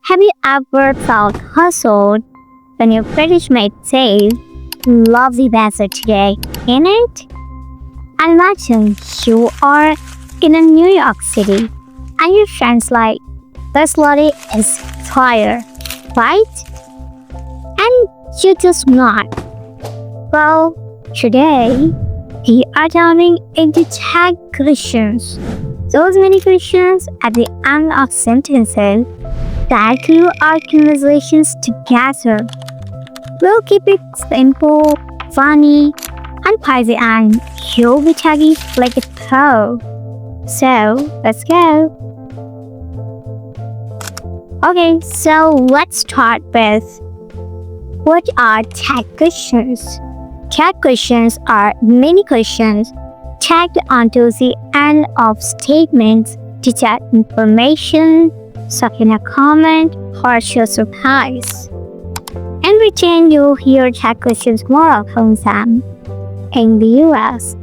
Have you ever felt hustled when your British mate says, "Lovely weather today, ain't it?" And imagine you are in a New York City and your friend's like, "This lorry is fire, right?" And you're just not. Well, today we are diving into tag questions. Those many questions at the end of sentences that glue our conversations together. We'll keep it simple, funny, and by the end, you'll be tagging like a pro. So, let's go. Okay, so let's start with what are tag questions? Tag questions are many questions tagged onto the end of statements to chat information, suck in a comment, or show surprise. In return, you'll hear tag questions more often than in the US.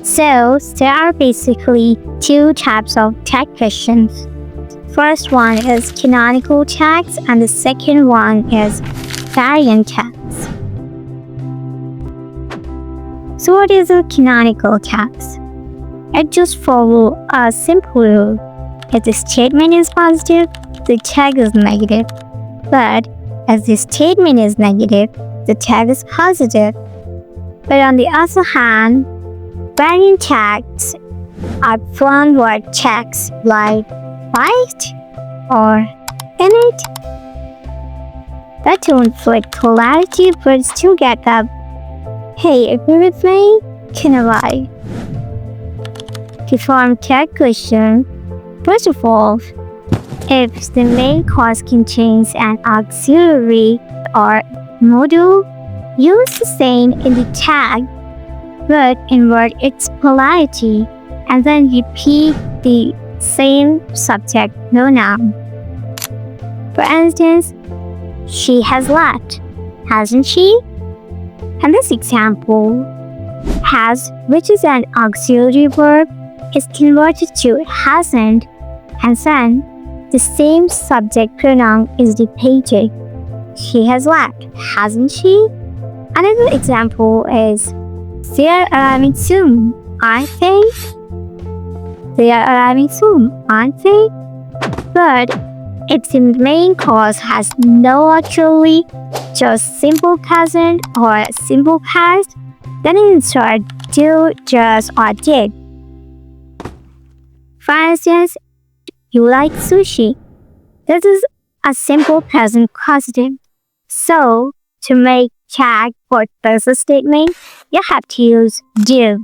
So, there are basically two types of tag questions. First one is canonical tags and the second one is variant tags. So what is a canonical tags? It just follows a simple rule. If the statement is positive, the tag is negative. But if the statement is negative, the tag is positive. But on the other hand, variant tags are one word tags like right or in it. That don't fit clarity but still get up. Hey, agree with me? Can I lie? To form tag question, first of all, if the main clause contains an auxiliary or module, use the same in the tag but invert its polarity and then repeat the same subject pronoun. For instance, she has left, hasn't she? And this example, has, which is an auxiliary verb, is converted to hasn't, and then the same subject pronoun is repeated. She has left, hasn't she? Another example is, they are arriving soon, aren't they? They are arriving soon, aren't they? But if the main clause has no auxiliary, just simple present or simple past, then insert do, just, or did. For instance, you like sushi. This is a simple present causative. So, to make tag for this statement, you have to use do.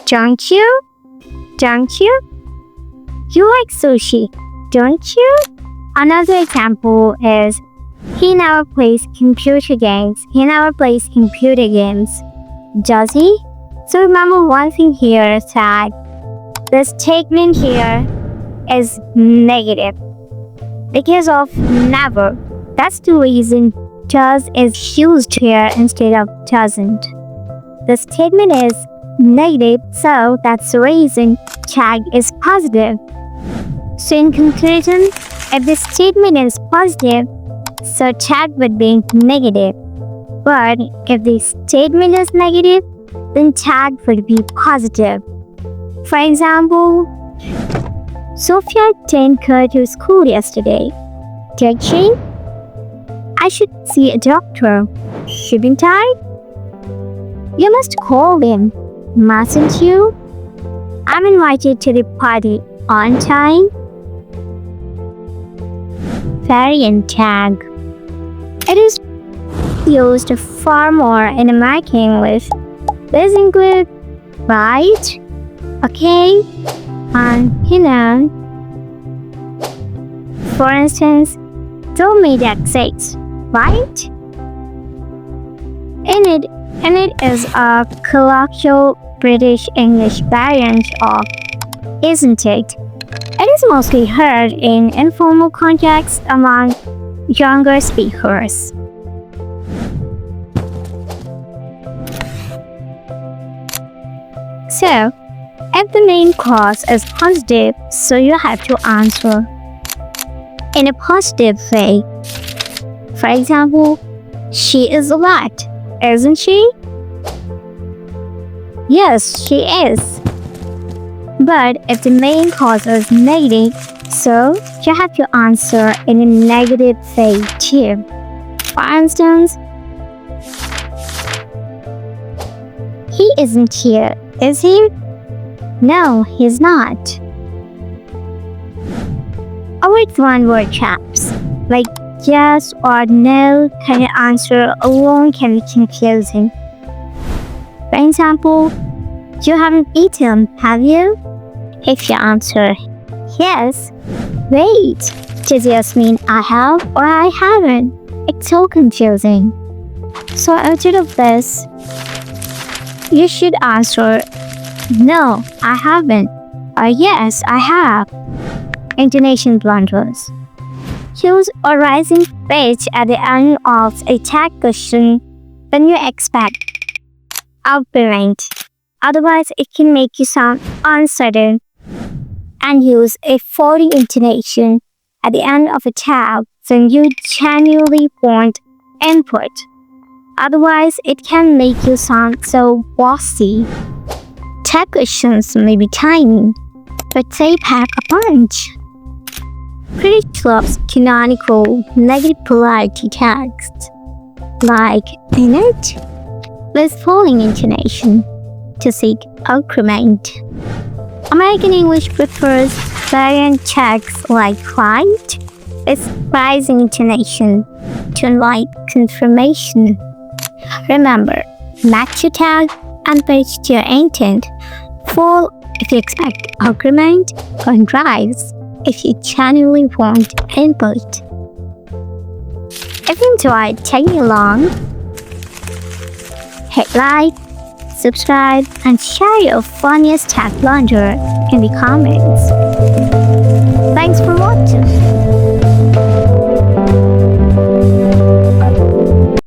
Don't you? Don't you? You like sushi, don't you? Another example is, he never plays computer games. He never plays computer games. Does he? So remember one thing here is that the statement here is negative because of never. That's the reason does is used here instead of doesn't. The statement is negative, so that's the reason tag is positive. So in conclusion, if the statement is positive, so tag would be negative. But if the statement is negative, then tag would be positive. For example, Sophia didn't go to school yesterday, did she? I should see a doctor, shouldn't I? You must call him, mustn't you? I'm invited to the party, aren't I? Variant tag. It is used far more in American English. These include right, okay, and For instance, don't make that sex, right? In it is a colloquial British English variant of isn't it? It is mostly heard in informal contexts among younger speakers. So, If the main cause is positive, so you have to answer in a positive way. For example, she is a lot, isn't she? Yes, she is. But if the main cause is negative, so you have to answer in a negative way too. For instance, he isn't here, is he? No, he's not. Avoid one-word traps like yes or no kind of answer alone can be confusing. For example, you haven't eaten, have you? If you answer yes, wait, does yes mean I have or I haven't? It's so confusing. So instead of this, you should answer no, I haven't, or yes, I have. Intonation blunders. Use a rising pitch at the end of a tag question when you expect outburst. Otherwise, it can make you sound uncertain. And use a falling intonation at the end of a tag when you genuinely want input. Otherwise, it can make you sound so bossy. Tag questions may be tiny, but they pack a punch. Brits loves canonical negative polarity texts, like in it, with falling intonation to seek agreement. American English prefers variant texts like right with rising intonation to invite confirmation. Remember, match your tag and pitch to your intent. Fall if you expect agreement, or rise if you genuinely want input. If you enjoyed tagging along, hit like, subscribe, and share your funniest tag blunder in the comments.